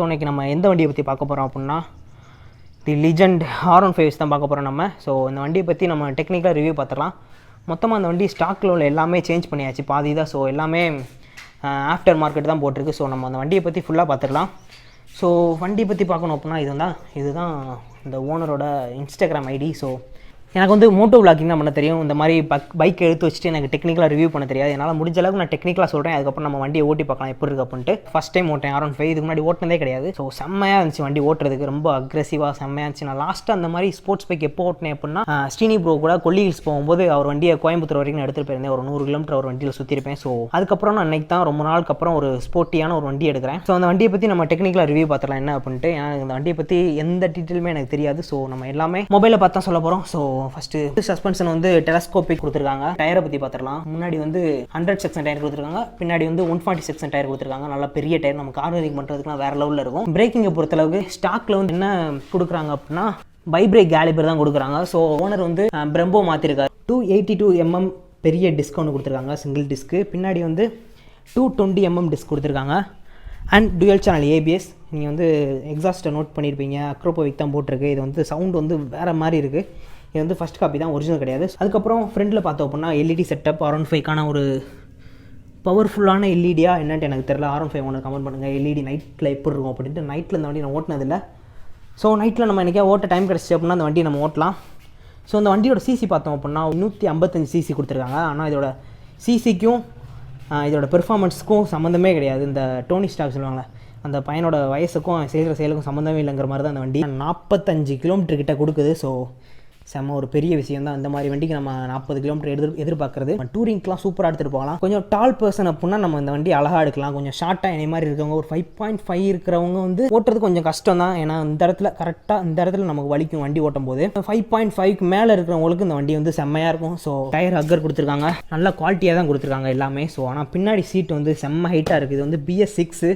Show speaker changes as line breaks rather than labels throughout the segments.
இன்றைக்கி நம்ம எந்த வண்டியை பற்றி பார்க்க போகிறோம் அப்படின்னா தி லெஜெண்ட் R15 தான் பார்க்க போகிறோம் நம்ம. ஸோ இந்த வண்டியை பற்றி நம்ம டெக்னிக்கலாக ரிவ்யூ பார்த்துடலாம். மொத்தமாக அந்த வண்டி ஸ்டாக்கில் உள்ள எல்லாமே சேஞ்ச் பண்ணியாச்சு பாதி தான். ஸோ எல்லாமே ஆஃப்டர் மார்க்கெட் தான் போட்டிருக்கு. ஸோ நம்ம அந்த வண்டியை பற்றி ஃபுல்லாக பார்த்துடலாம். ஸோ வண்டியை பற்றி பார்க்கணும் அப்படின்னா இதுதான் இந்த ஓனரோட இன்ஸ்டாகிராம் ஐடி. ஸோ எனக்கு வந்து மோட்டோ விளாக்கிங் தான் பண்ண தெரியும். இந்த மாதிரி பைக் எடுத்து வச்சுட்டு எனக்கு டெக்னிக்கலாக ரிவ்யூ பண்ண தெரியாது. என்னால் முடிஞ்ச அளவுக்கு நான் டெக்னிக்கலாக சொல்கிறேன். அதுக்கப்புறம் நம்ம வண்டியை ஓட்டி பார்க்கலாம் எப்படி இருக்குது அப்படின்ட்டு. ஃபஸ்ட் டைம் ஓட்டேன் R15. இதுக்கு முன்னாடி ஓட்டினதே கிடையாது. ஸோ செம்மையாக இருந்துச்சு வண்டி ஓட்டுறதுக்கு, ரொம்ப அக்ரெசிவாக செம்மையாக இருந்துச்சு. நான் லாஸ்ட்டாக அந்த மாதிரி ஸ்போர்ட்ஸ் பைக் எப்போ ஓட்டினேன் அப்படின்னா ஸ்ரீனி ப்ரோ கூட கொல்லி ஹில்ஸ் போகும்போது அவர் வண்டியை கோயம்புத்தூர் வரைக்கும் நான் எடுத்துகிட்டு போயிருந்தேன். ஒரு 100 கிலோமீட்டர் ஒரு வண்டியில் சுற்றிருப்பேன். ஸோ அதுக்கப்புறம் நான் அன்றைக்கி தான் ரொம்ப நாளுக்கு அப்புறம் ஒரு ஸ்போர்ட்டியான ஒரு வண்டி எடுக்கிறேன். ஸோ அந்த வண்டியை பற்றி நம்ம டெக்னிக்கலாக ரிவ்யூ பார்த்துலாம் என்ன அப்படின்ட்டு. ஏன்னா இந்த வண்டியை பற்றி எந்த டீட்டெயிலுமே எனக்கு தெரியாது. ஸோ நம்ம எல்லாமே மொபைலில் பார்த்தா சொல்ல போகிறோம். ஸோ ஃபஸ்ட்டு சஸ்பென்ஷன் வந்து டெலஸ்கோபிக் கொடுத்துருக்காங்க. டயரை பற்றி பார்த்துடலாம். முன்னாடி வந்து 100 செக்ஷன் டயர் கொடுத்துருக்காங்க. பின்னாடி வந்து 140 செக்ஷன் டயர் கொடுத்துருக்காங்க. நல்லா பெரிய டயர், நம்ம கார் ரைடிங் பண்ணுறதுக்குலாம் வேறு லெவலில் இருக்கும். பிரேக்கிங்கை பொறுத்தளவுக்கு ஸ்டாக்கில் வந்து என்ன கொடுக்குறாங்க அப்படின்னா பைப்ரேக் கேலிபர் தான் கொடுக்குறாங்க. ஸோ ஓனர் வந்து பிரம்போ மாற்றிருக்காரு. 282 mm பெரிய டிஸ்க் ஒன்று கொடுத்துருக்காங்க, சிங்கிள் டிஸ்க்கு. பின்னாடி வந்து 220 mm டிஸ்க் கொடுத்துருக்காங்க. And twelve channel ABS. நீங்கள் வந்து எக்ஸாஸ்ட்டை நோட் பண்ணியிருப்பீங்க, அக்ரோபோவிக் தான் போட்டிருக்கு. இது வந்து சவுண்ட் வந்து வேறு மாதிரி இருக்குது. இது வந்து ஃபஸ்ட் காப்பி தான், ஒரிஜினல் கிடையாது. அதுக்கப்புறம் ஃப்ரண்ட்டில் பார்த்தோம் அப்படின்னா LED செட்டப். R15க்கான ஒரு பவர்ஃபுல்லான எல்இடியா என்னன்ட்டு எனக்கு தெரியல. R15 ஒன்று கமெண்ட் பண்ணுங்கள். LED நைட்டில் எப்படி இருக்கும் அப்படின்ட்டு. நைட்டில் இந்த வண்டி நான் ஓட்டினதில்லை. ஸோ நைட்டில் நம்ம என்றைக்கா ஓட்ட டைம் கிடச்சி அப்படின்னா அந்த வண்டி நம்ம ஓட்டலாம். ஸோ இந்த வண்டியோட சிசி பார்த்தோம் அப்படின்னா 155 சிசி கொடுத்துருக்காங்க. ஆனால் இதோட சிசிக்கும் இதோட பெர்ஃபார்மன்ஸுக்கும் சம்மந்தமே கிடையாது. இந்த டோனி ஸ்டாக் சொல்லுவாங்களே, அந்த பையனோட வயசுக்கும் செய்கிற செயலுக்கும் சம்மந்தமே இல்லைங்கிற மாதிரி தான் அந்த வண்டி 45 கிலோமீட்டர் கிட்ட கொடுக்குது. ஸோ செம்ம ஒரு பெரிய விஷயம் தான். இந்த மாதிரி வண்டிக்கு நம்ம 40 கிலோமீட்டர் எதிர்பார்க்குறது. டூரிங்க்கெலாம் சூப்பராக எடுத்துகிட்டு போகலாம். கொஞ்சம் டால் பர்சன் அப்படின்னா நம்ம இந்த வண்டி அழகாக எடுக்கலாம். கொஞ்சம் ஷார்ட்டாக என்னை மாதிரி இருக்கவங்க, ஒரு 5.5 இருக்கிறவங்க வந்து ஓட்டுறது கொஞ்சம் கஷ்டம் தான். ஏன்னா இந்த இடத்துல கரெக்டாக இந்த இடத்துல நமக்கு வலிக்கும் வண்டி ஓட்டும் போது. 5.5க்கு மேலே இருக்கிறவங்களுக்கு இந்த வண்டி வந்து செம்மையாக இருக்கும். ஸோ டயர் ஹக்கர் கொடுத்துருக்காங்க, நல்ல குவாலிட்டியாக தான் கொடுத்துருக்காங்க எல்லாமே. ஸோ ஆனால் பின்னாடி சீட் வந்து செம்ம ஹைட்டாக இருக்குது. இது வந்து BS6.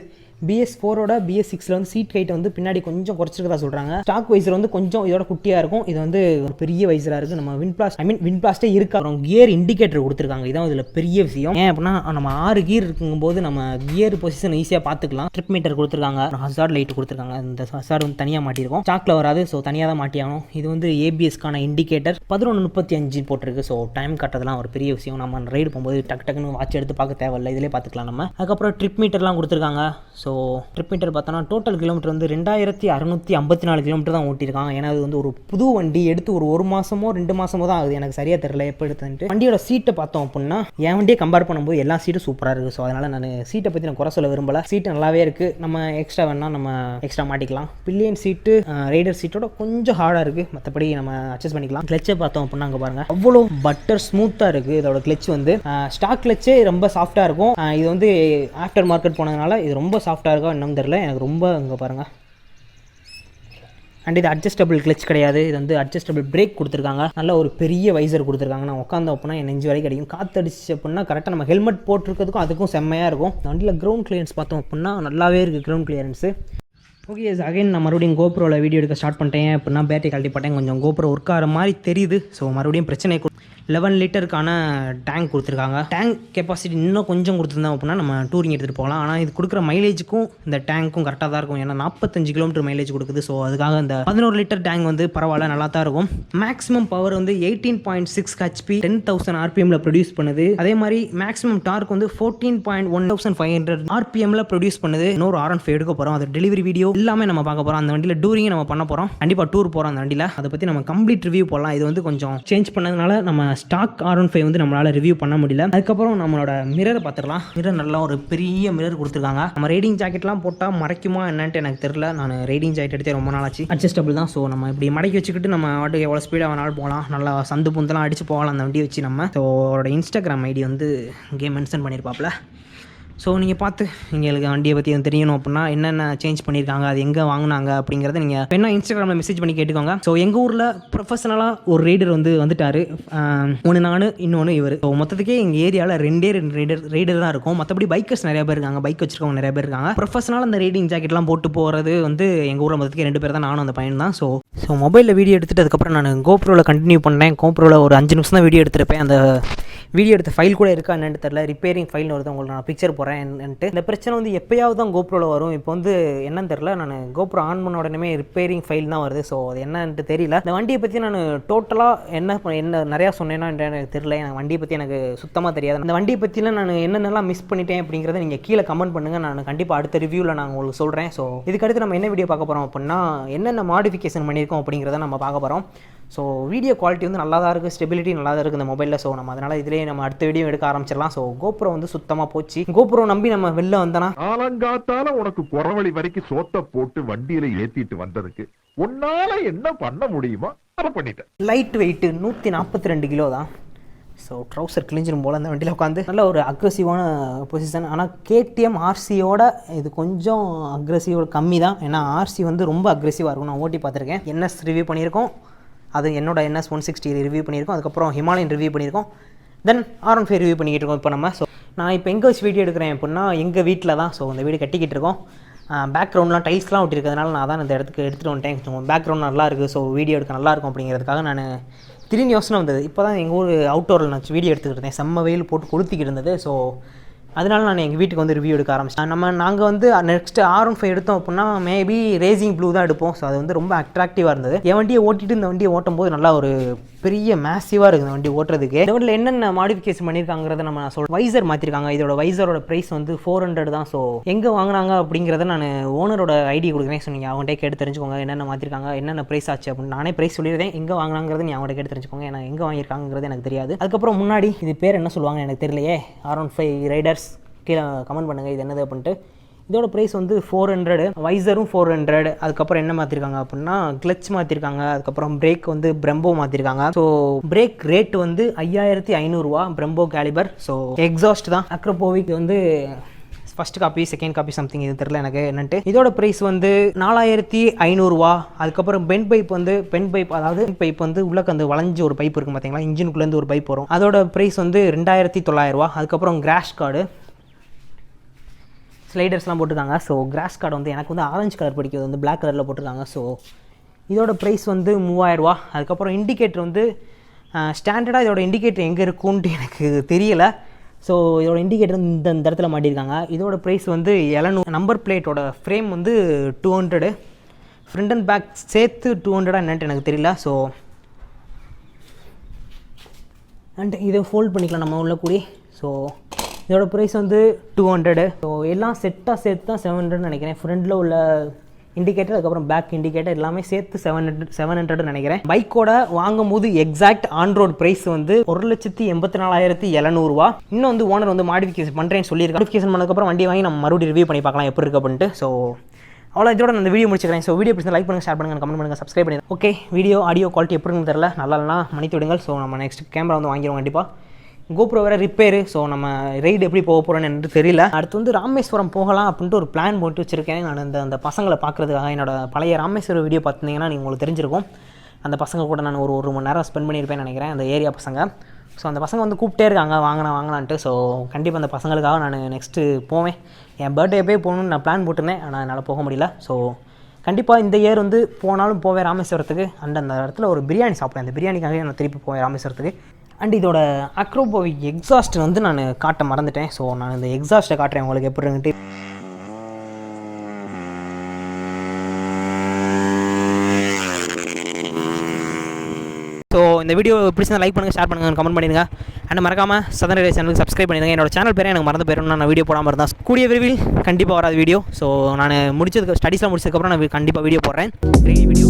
BS4ஓட BS6ல் வந்து சீட் ஹைட்டை வந்து பின்னாடி கொஞ்சம் குறைச்சிருக்கதா சொல்கிறாங்க. ஸ்டாக் வைசர் வந்து கொஞ்சம் இதோட குட்டியாக இருக்கும். இது வந்து ஒரு பெரிய வைசராக இருக்குது. நம்ம வின் பிளாஸ்டே இருக்கா. அப்புறம் கியர் இண்டிகேட்டர் கொடுத்துருக்காங்க. இதான் இதில் பெரிய விஷயம். ஏன் அப்படின்னா நம்ம 6 கியர் இருக்கும்போது நம்ம கியர் பொசிஷன் ஈஸியாக பார்த்துக்கலாம். ட்ரிப் மீட்டர் கொடுத்துருக்காங்க, ஹசார்ட் லைட் கொடுத்துருக்காங்க. இந்த ஹசார்ட் வந்து தனியாக மாட்டியிருக்கும், ஸ்டாக்கில் வராது. ஸோ தனியாக தான் மாட்டி ஆகணும். இது வந்து ABSக்கான இண்டிகேட்டர் 11:35 போட்டிருக்கு. ஸோ டைம் கட்டதெல்லாம் ஒரு பெரிய விஷயம். நம்ம ரைடு போகும்போது டக்குன்னு வாட்ச் எடுத்து பார்க்க தேவையில்லை, இதிலே பார்த்துக்கலாம் நம்ம. அதுக்கப்புறம் ட்ரிப் மீட்டர்லாம் கொடுத்துருக்காங்க. ஸோ ட்ரிப் மீட்டர் பார்த்தோன்னா டோட்டல் கிலோமீட்டர் வந்து 2654 கிலோமீட்டர் தான் ஓட்டியிருக்காங்க. ஏன்னா அது வந்து ஒரு புது வண்டி எடுத்து ஒரு மாதமோ 2 மாதமோ தான் ஆகுது. எனக்கு சரியாக தெரியல எப்போ எடுத்துட்டு. வண்டியோட சீட்டை பார்த்தோம் அப்படின்னா என் வண்டியை கம்பேர் பண்ணும்போது எல்லா சீட்டும் சூப்பராக இருக்குது. ஸோ அதனால் நான் சீட்டை பற்றி நான் குறை சொல்ல விரும்பலை. சீட்டு நல்லாவே இருக்குது. நம்ம எக்ஸ்ட்ரா வேணால் நம்ம எக்ஸ்ட்ரா மாட்டிக்கலாம். பில்லியன் சீட்டு ரைடர் சீட்டோட கொஞ்சம் ஹார்டாக இருக்குது. மற்றபடி நம்ம அட்ஜஸ்ட் பண்ணிக்கலாம். கிளச்சை பார்த்தோம் அப்படின்னா அங்கே பாருங்கள், அவ்வளோ பட்டர் ஸ்மூத்தாக இருக்குது. இதோட கிளச் வந்து ஸ்டாக் கிளச்சே ரொம்ப சாஃப்டாக இருக்கும். இது வந்து ஆஃப்டர் மார்க்கெட் போனதுனால இது ரொம்ப சாஃப்டாக இருக்கும். இன்னும் தெரியல எனக்கு ரொம்ப. இங்கே பாருங்கள். அண்ட் இது அட்ஜஸ்டபிள் கிளச் கிடையாது. இது வந்து அட்ஜஸ்டபிள் பிரேக் கொடுத்துருக்காங்க. நல்ல ஒரு பெரிய வைசர் கொடுத்துருக்காங்க. நான் உட்காந்து அப்படின்னா என் நெஞ்சு வரைக்கும் கிடைக்கும். காற்றடிச்சு அப்படின்னா கரெக்டாக நம்ம ஹெல்மெட் போட்டிருக்கிறதுக்கும் அதுக்கும் செம்மையாக இருக்கும். வண்டியில் கிரவுண்ட் கிளியரன்ஸ் பார்த்தோம் அப்படின்னா நல்லாவே இருக்குது கிரவுண்ட் கிளியரன்ஸு. ஓகே, அகைன் நான் மறுபடியும் GoProவில் வீடியோ எடுக்க ஸ்டார்ட் பண்ணிட்டேன் அப்படின்னா பேட்டரி கழட்டி போட்டேன். கொஞ்சம் GoPro ஒர்க் ஆகிற மாதிரி தெரியுது. ஸோ மறுபடியும் பிரச்சனை. 11 லிட்டருக்கான டேங்க் கொடுத்துருக்காங்க. டேங்க் கெப்பாசிட்டி இன்னும் கொஞ்சம் கொடுத்துருந்தோம் அப்படின்னா நம்ம டூரிங் எடுத்துகிட்டு போகலாம். ஆனால் இது கொடுக்குற மைலேஜுக்கும் இந்த டேங்க்கும் கரெக்டாக தான் இருக்கும். ஏன்னா 45 கிலோமீட்டர் மைலேஜ் கொடுக்குது. ஸோ அதுக்காக இந்த 11 லிட்டர் டேங்க் வந்து பரவாயில்ல, நல்லா தான் இருக்கும். மேக்ஸிமம் பவர் வந்து 18.6 HP 10,000 RPMல ப்ரொடியூஸ் பண்ணுது. அதே மாதிரி மேக்ஸிமம் டார்க் வந்து 14.1500 RPMல ப்ரொடியூஸ் பண்ணுது. இன்னொரு R15 எடுக்க போகிறோம். அது டெலிவரி வீடியோ எல்லாமே நம்ம பார்க்க போகிறோம். அந்த வண்டியில் டூரிங்கை நம்ம பண்ண போகிறோம். கண்டிப்பாக டூர் போகிறோம் அந்த வண்டியில். அதை பற்றி நம்ம கம்ப்ளீட் ரிவ்யூ போடலாம். இது வந்து கொஞ்சம் சேஞ்ச் பண்ணதுனால நம்ம ஸ்டாக் R15 வந்து நம்மளால் ரிவ்யூ பண்ண முடியல. அதுக்கப்புறம் நம்மளோட மிரரை பார்த்துக்கலாம். மிரர் நல்லா ஒரு பெரிய மிரர் கொடுத்துருக்காங்க. நம்ம ரைடிங் ஜாக்கெட்லாம் போட்டால் மறைக்குமா என்னன்ட்டு எனக்கு தெரியல. நான் ரைடிங் ஜாக்கெட் எடுத்தே ரொம்ப நாளாச்சு. அட்ஜஸ்டபிள் தான். ஸோ நம்ம இப்படி மடக்கி வச்சுக்கிட்டு நம்ம வாட்டுக்கு எவ்வளோ ஸ்பீடாக வேணாலும் போகலாம். நல்லா சந்து புந்தெல்லாம் அடித்து போகலாம் அந்த வண்டியை வச்சு நம்ம. ஸோ அவரோட இன்ஸ்டாகிராம் ஐடி வந்து இங்கே மென்ஷன் பண்ணியிருப்பாப்ல. ஸோ நீங்கள் பார்த்து எங்களுக்கு வண்டியை பற்றி தெரியணும் அப்படின்னா என்னென்ன சேஞ்ச் பண்ணியிருக்காங்க, அது எங்கே வாங்கினாங்க அப்படிங்கிறத நீங்கள் வேணா இன்ஸ்டாகிராமில் மெசேஜ் பண்ணி கேட்டுக்கோங்க. ஸோ எங்கள் ஊரில் ப்ரொஃபஷனலாக ஒரு ரைடர் வந்துட்டார். ஒன்று நான், இன்னொன்று இவர். ஸோ மொத்தத்துக்கே எங்கள் ஏரியாவில் 2 ரைடர் தான் இருக்கும். மற்றபடி பைக்கர்ஸ் நிறைய பேர் இருக்காங்க, பைக் வச்சுருக்கவங்க நிறைய பேர் இருக்காங்க. ப்ரொஃபஷனலாக அந்த ரைடிங் ஜாக்கெட்லாம் போட்டு போகிறது வந்து எங்கள் ஊரில் மொத்தத்துக்கு 2 பேர் தான், நானும் அந்த பையன் தான். ஸோ மொபைலில் வீடியோ எடுத்துகிட்டு அதுக்கப்புறம் நான் GoProவில் கண்டினியூ பண்ணேன். GoProவில் ஒரு 5 நிமிஷம் தான் வீடியோ எடுத்திருப்பேன். அந்த வீடியோ எடுத்த ஃபைல் கூட இருக்கா என்னன்னு தெரியல. ரிப்பேரிங் ஃபைல்னு வருது, உங்களுக்கு நான் பிக்சர் போகிறேன்ட்டு. இந்த பிரச்சனை வந்து எப்போயாவது தான் GoProவில் வரும். இப்போ வந்து என்னன்னு தெரியல, நான் GoPro ஆன் பண்ண உடனே ரிப்பேரிங் ஃபைல் தான் வருது. ஸோ அது என்னன்ட்டு தெரியல. இந்த வண்டியை பற்றி நான் டோட்டலாக என்ன நிறையா சொன்னேன்னா எனக்கு தெரியல. எனக்கு வண்டியை பற்றி எனக்கு சுத்தமாக தெரியாது. அந்த வண்டியை பற்றிலாம் நான் என்னென்னலாம் மிஸ் பண்ணிட்டேன் அப்படிங்கிறத நீங்கள் கீழே கமெண்ட் பண்ணுங்கள். நான் கண்டிப்பாக அடுத்த ரிவ்யூவில் நான் உங்களுக்கு சொல்கிறேன். ஸோ இதுக்கடுத்து நம்ம என்ன வீடியோ பார்க்க போகிறோம் அப்படின்னா, என்னென்ன மாடிஃபிகேஷன் பண்ணியிருக்கோம் அப்படிங்கிறத நம்ம பார்க்க போகிறோம். ஸோ வீடியோ குவாலிட்டி வந்து நல்லா தான் இருக்குது, ஸ்டெபிலிட்டி நல்லா தான் இருக்குது இந்த மொபைலில். ஸோ நம்ம அதனால் இதிலே நம்ம அடுத்த வீடியோ எடுக்க ஆரம்பிச்சிடலாம். ஸோ GoPro வந்து சுத்தமாக போச்சு. GoPro நம்பி நம்ம வெளில வந்தோன்னா,
ஆலங்காத்தால உனக்கு குறவழி வரைக்கும் சோத்த போட்டு வண்டியில ஏத்திட்டு வந்ததுக்கு உன்னால என்ன பண்ண முடியுமோ அதை பண்ணிட்டேன்.
லைட் வெயிட்டு 142 கிலோ தான். ஸோ ட்ரௌசர் கிழிஞ்சிரும் போல் அந்த வண்டியில் உட்காந்து. நல்ல ஒரு அக்ரெசிவான பொசிஷன். ஆனால் KTM RCயோட இது கொஞ்சம் அக்ரெசிவோட கம்மி தான். ஏன்னா RC வந்து ரொம்ப அக்ரெசிவாக இருக்கும். நான் ஓட்டி பார்த்துருக்கேன். NS ரிவ்யூ பண்ணியிருக்கோம், அது என்னோட NS 160 ரிவ்யூ பண்ணியிருக்கோம். அதுக்கப்புறம் ஹிமாலயன் ரிவ்யூ பண்ணியிருக்கோம். தென் R15 ரிவ்யூ பண்ணிக்கிட்டு இருக்கோம் இப்போ நம்ம. ஸோ நான் இப்போ எங்கே வச்சு வீடியோ எடுக்கிறேன் அப்படின்னா, எங்கள் வீட்டில் தான். ஸோ இந்த வீடு கட்டிக்கிட்டு இருக்கோம். பேக்ரவுண்ட்லாம் டைல்ஸ்லாம் ஒட்டிருக்கிறதுனால நான் தான் இந்த இடத்துக்கு எடுத்துகிட்டு வந்துட்டேன். கொஞ்சம் பேக்ரவுண்ட் நல்லா இருக்குது, ஸோ வீடியோ எடுக்க நல்லாயிருக்கும் அப்படிங்கிறதுக்காக நான் திடீர்னு யோசனை வந்தது. இப்போ தான் எங்கள் ஊர் அவுட்டோரில் நான் வீடியோ எடுத்துக்கிட்டு இருந்தேன். செம்ம வெயில் போட்டு கொளுத்திக்கிட்டு இருந்தது. ஸோ அதனால நான் எங்கள் வீட்டுக்கு வந்து ரிவ்யூ எடுக்க ஆரம்பிச்சேன். நாங்கள் வந்து நெக்ஸ்ட்டு R15 எடுத்தோம் அப்படின்னா மேபி ரேசிங் ப்ளூ தான் எடுப்போம். ஸோ அது வந்து ரொம்ப அட்ராக்டிவாக இருந்தது. என் வண்டியை ஓட்டிட்டு இந்த வண்டியை ஓட்டும் போது நல்லா ஒரு பெரிய மேசிவாக இருக்குது இந்த வண்டி ஓட்டுறதுக்கு. இந்த வண்டியில் என்னென்ன மாடிஃபிகேஷன் பண்ணியிருக்காங்கிறத நம்ம நான் சொல்கிறேன். வைசர் மாற்றிருக்காங்க. இதோட வைசரோட ப்ரைஸ் வந்து 400 தான். ஸோ எங்கே வாங்கினாங்க அப்படிங்கிறத நான் ஓனரோட ஐடி கொடுக்குறேன். ஸோ நீங்கள் அவங்கள்ட்ட கேட்டு தெரிஞ்சுக்கோங்க என்னென்ன மாற்றிருக்காங்க, என்னென்ன ப்ரைஸ் ஆச்சு அப்படின்னு. நானே ப்ரைஸ் சொல்லிடுறேன், எங்கே வாங்கினாங்கிறது நீ அவங்கள்ட்ட கேட்டு தெரிஞ்சுக்கோங்க. ஏன்னா எங்கே வாங்கியிருக்காங்கிறது எனக்கு தெரியாது. அதுக்கப்புறம் முன்னாடி இது பேர் என்ன சொல்லுவாங்க எனக்கு தெரியலையே. R15 ரைடர்ஸ் கீழே கமெண்ட் பண்ணுங்கள் இது என்னது அப்படின்ட்டு. இதோட ப்ரைஸ் வந்து 400. வைசரும் 400. அதுக்கப்புறம் என்ன மாற்றிருக்காங்க அப்படின்னா, கிளச் மாற்றிருக்காங்க. அதுக்கப்புறம் பிரேக் வந்து பிரம்போ மாற்றிருக்காங்க. ஸோ பிரேக் ரேட் வந்து 5500 பிரம்போ கேலிபர். ஸோ எக்ஸாஸ்ட் தான். அக்ரோபோவிக் வந்து first copy, second copy something, இது தெரியல எனக்கு என்னன்ட்டு. இதோட ப்ரைஸ் வந்து 4500. அதுக்கப்புறம் பென் பைப் அதாவது பைப் வந்து உள்ளக்கு அந்த வளைஞ்சு ஒரு பைப் இருக்கும் பார்த்தீங்களா, இன்ஜினுக்குள்ளேருந்து ஒரு பைப் வரும். அதோட ப்ரைஸ் வந்து 2900. அதுக்கப்புறம் கிராஷ் கார்டு, ஸ்லைடர்ஸ்லாம் போட்டிருக்காங்க. ஸோ கிராஸ் கார்டு வந்து எனக்கு வந்து ஆரஞ்சு கலர் பிடிக்கிறது வந்து பிளாக் கலரில் போட்டிருக்காங்க. ஸோ இதோட ப்ரைஸ் வந்து 3000. அதுக்கப்புறம் இண்டிகேட்டர் வந்து ஸ்டாண்டர்டாக இதோட இண்டிகேட்டர் எங்கே இருக்குன்ட்டு எனக்கு தெரியலை. ஸோ இதோட இண்டிகேட்டர் இந்த இடத்துல மாட்டியிருக்காங்க. இதோட ப்ரைஸ் வந்து 700. நம்பர் பிளேட்டோட ஃப்ரேம் வந்து 200. ஃப்ரண்ட் அண்ட் பேக் சேர்த்து 200 என்னன்ட்டு எனக்கு தெரியல. ஸோ அண்ட் இதை ஃபோல்ட் பண்ணிக்கலாம் நம்ம உள்ள கூடி. ஸோ இதோட ப்ரைஸ் வந்து 200. ஸோ எல்லாம் செட்டாக சேர்த்து தான் 700 நினைக்கிறேன். ஃப்ரண்டில் உள்ள இண்டிகேட்டர், அதுக்கப்புறம் பேக் இண்டிகேட்டர் எல்லாமே சேர்த்து 700 நினைக்கிறேன். பைக்கோட வாங்கும் போது எக்ஸாக்ட் ஆன்ரோட் ப்ரைஸ் வந்து 1,84,700. இன்னும் வந்து ஓனர் வந்து மாடிஃபிகேஷன் பண்ணுறேன்னு சொல்லியிருக்காங்க. மாடிஃபிகேஷன் பண்ணதுக்கப்புறம் வண்டி வாங்கி நம்ம மறுபடியும் ரிவ்யூ பண்ணி பார்க்கலாம் எப்படி இருக்கு அப்படின்ட்டு. ஸோ அவ்வளோ இதோட நான் இந்த வீடியோ முடிச்சுக்கிறேன். ஸோ வீடியோ பிடிச்சா லைக் பண்ணுங்கள், ஷேர் பண்ணுங்கள், கமெண்ட் பண்ணுங்கள், சப்ஸ்கிரைப் பண்ணுங்கள். ஓகே, வீடியோ ஆடியோ குவாலிட்டி எப்படி இருக்குன்னு தெரியல, நல்லா இல்லைனா மன்னித்து விடுங்கள். ஸோ நம்ம நெக்ஸ்ட் கேமரா வந்து வாங்கிடுவோம் கண்டிப்பாக. GoPro வேறு ரிப்பேரு. ஸோ நம்ம ரைடு எப்படி போக போகிறோன்னு எனக்கு தெரியல. அடுத்து வந்து ராமேஸ்வரம் போகலாம் அப்படின்ட்டு ஒரு பிளான் போட்டு வச்சுருக்கேன். நான் அந்த பசங்களை பார்க்குறதுக்காக என்னோட பழைய ராமேஸ்வரம் வீடியோ பார்த்துருந்தீங்கன்னா நீங்கள் உங்களுக்கு தெரிஞ்சிருக்கும். அந்த பசங்க கூட நான் ஒரு மணி நேரம் ஸ்பெண்ட் பண்ணியிருப்பேன்னு நினைக்கிறேன், அந்த ஏரியா பசங்க. ஸோ அந்த பசங்க வந்து கூப்பிட்டே இருக்காங்க வாங்கலான்ட்டு. ஸோ கண்டிப்பாக அந்த பசங்களுக்காக நான் நெக்ஸ்ட்டு போவேன். என் பர்த்டே போய் போகணுன்னு நான் பிளான் போட்டிருந்தேன், ஆனால் என்னால் போக முடியல. ஸோ கண்டிப்பாக இந்த இயர் வந்து போனாலும் போவேன் ராமேஸ்வரத்துக்கு. அண்ட் அந்த இடத்துல ஒரு பிரியாணி சாப்பிட்டேன். அந்த பிரியாணிக்காகவே நான் திருப்பி போவேன் ராமேஸ்வரத்துக்கு. அண்ட் இதோட அக்ரோபோவிக் எக்ஸாஸ்ட் வந்து நான் காட்ட மறந்துட்டேன். ஸோ நான் இந்த எக்ஸாஸ்ட்டை காட்டுறேன் உங்களுக்கு எப்படின்ட்டு. ஸோ இந்த வீடியோ பிடிச்சா லைக் பண்ணுங்கள், ஷேர் பண்ணுங்கள், கமெண்ட் பண்ணிடுங்க. அண்ட் மறக்காமல் சதன் ரேடியோ சேனலுக்கு சப்ஸ்கிரைப் பண்ணிடுங்க. என்னோட சேனல் பேரே எனக்கு மறந்து போயிடும், நான் வீடியோ போடாமல் இருந்தால். கூடிய விரைவில் கண்டிப்பாக வராது வீடியோ. ஸோ நான் ஸ்டடீஸ்லாம் முடிச்சதுக்கப்புறம் நான் கண்டிப்பாக வீடியோ போடுறேன், வீடியோ